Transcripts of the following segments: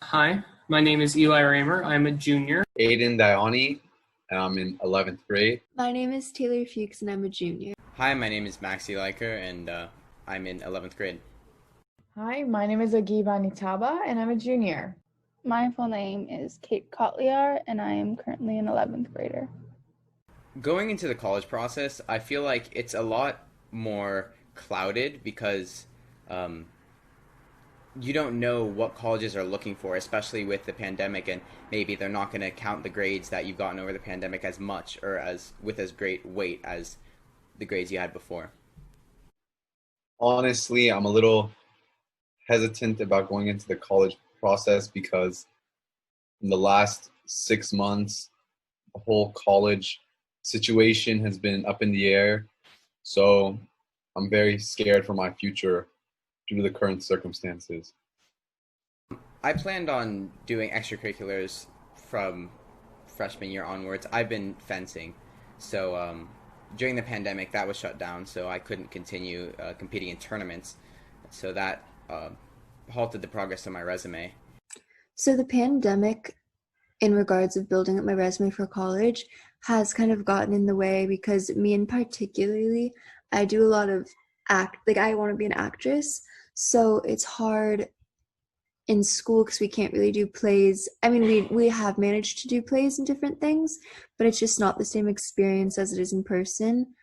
Hi, my name is Eli Raymer. I'm a junior. Aiden Diani, and I'm in 11th grade. My name is Taylor Fuchs and I'm a junior. Hi, my name is Maxi Liker, and I'm in 11th grade. Hi, my name is Agiba Nitaba, and I'm a junior. My full name is Kate Kotliar, and I am currently an 11th grader. Going into the college process, I feel like it's a lot more clouded because you don't know what colleges are looking for, especially with the pandemic, and maybe they're not going to count the grades that you've gotten over the pandemic as much or as with as great weight as the grades you had before. Honestly, I'm a little hesitant about going into the college process because in the last 6 months, the whole college situation has been up in the air. So I'm very scared for my future due to the current circumstances. I planned on doing extracurriculars from freshman year onwards. I've been fencing, so during the pandemic that was shut down, so I couldn't continue competing in tournaments. So that halted the progress of my resume. So the pandemic, in regards of building up my resume for college, has kind of gotten in the way because me in particularly, I do a lot of I want to be an actress. So it's hard in school because we can't really do plays. I mean, we have managed to do plays and different things, but it's just not the same experience as it is in person.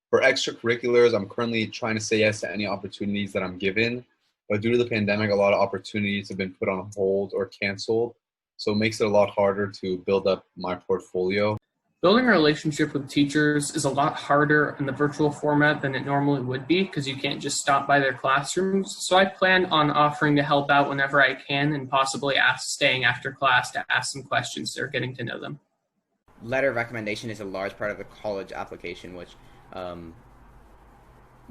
For extracurriculars, I'm currently trying to say yes to any opportunities that I'm given. But due to the pandemic, a lot of opportunities have been put on hold or canceled. So it makes it a lot harder to build up my portfolio. Building a relationship with teachers is a lot harder in the virtual format than it normally would be because you can't just stop by their classrooms. So I plan on offering to help out whenever I can and possibly staying after class to ask some questions or getting to know them. Letter of recommendation is a large part of the college application, which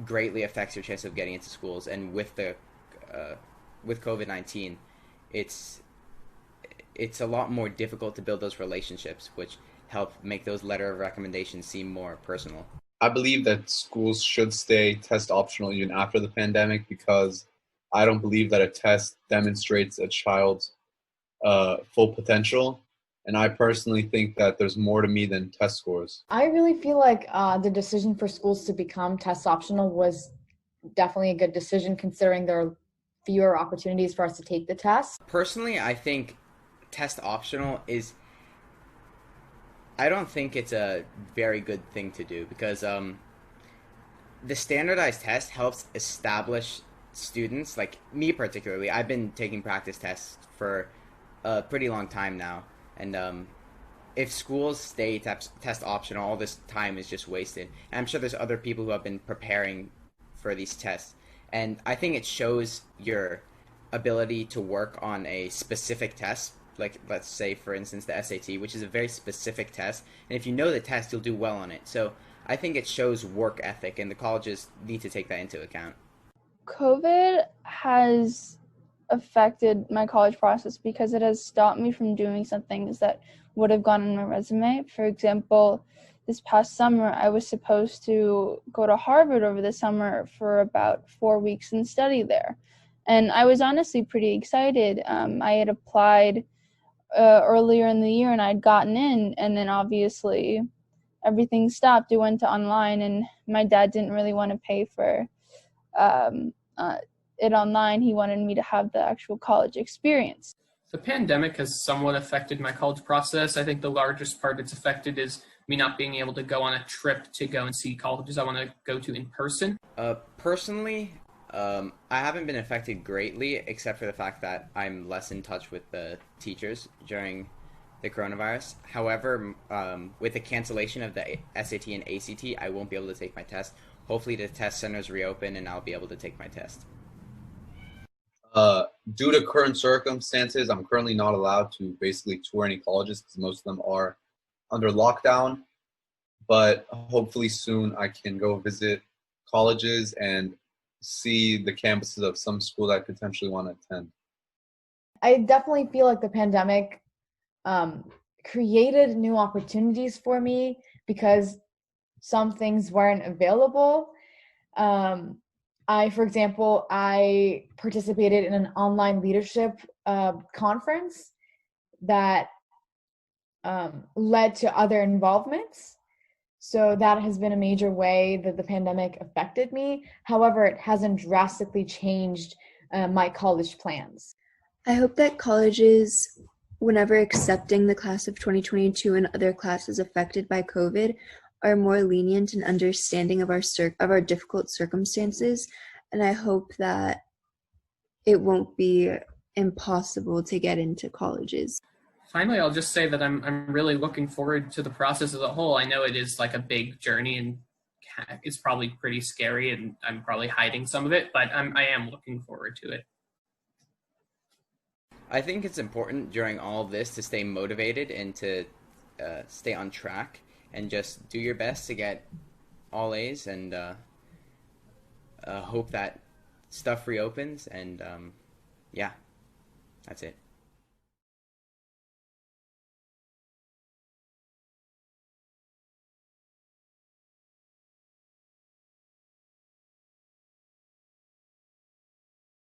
greatly affects your chance of getting into schools. And with COVID-19, it's a lot more difficult to build those relationships, which help make those letter of recommendations seem more personal. I believe that schools should stay test optional even after the pandemic because I don't believe that a test demonstrates a child's full potential. And I personally think that there's more to me than test scores. I really feel like the decision for schools to become test optional was definitely a good decision considering there are fewer opportunities for us to take the test. Personally, I think test optional is, I don't think it's a very good thing to do because the standardized test helps establish students, like me particularly. I've been taking practice tests for a pretty long time now, and if schools stay test optional, all this time is just wasted. And I'm sure there's other people who have been preparing for these tests, and I think it shows your ability to work on a specific test, like let's say for instance the SAT, which is a very specific test, and if you know the test you'll do well on it. So I think it shows work ethic, and the colleges need to take that into account. COVID has affected my college process because it has stopped me from doing some things that would have gone on my resume. For example, this past summer I was supposed to go to Harvard over the summer for about 4 weeks and study there, and I was honestly pretty excited. I had applied earlier in the year and I'd gotten in, and then obviously everything stopped. It went to online, and my dad didn't really want to pay for it online. He wanted me to have the actual college experience. The pandemic has somewhat affected my college process. I think the largest part it's affected is me not being able to go on a trip to go and see colleges I want to go to in person. Personally, I haven't been affected greatly, except for the fact that I'm less in touch with the teachers during the coronavirus. However, with the cancellation of the SAT and ACT, I won't be able to take my test. Hopefully the test centers reopen and I'll be able to take my test. Due to current circumstances, I'm currently not allowed to basically tour any colleges because most of them are under lockdown. But hopefully soon I can go visit colleges and see the campuses of some school that I potentially want to attend. I definitely feel like the pandemic created new opportunities for me because some things weren't available. For example, I participated in an online leadership conference that led to other involvements. So that has been a major way that the pandemic affected me. However, it hasn't drastically changed my college plans. I hope that colleges, whenever accepting the class of 2022 and other classes affected by COVID, are more lenient and understanding of our difficult circumstances. And I hope that it won't be impossible to get into colleges. Finally, I'll just say that I'm really looking forward to the process as a whole. I know it is like a big journey and it's probably pretty scary, and I'm probably hiding some of it, but I am looking forward to it. I think it's important during all of this to stay motivated and to stay on track and just do your best to get all A's and hope that stuff reopens. And yeah, that's it.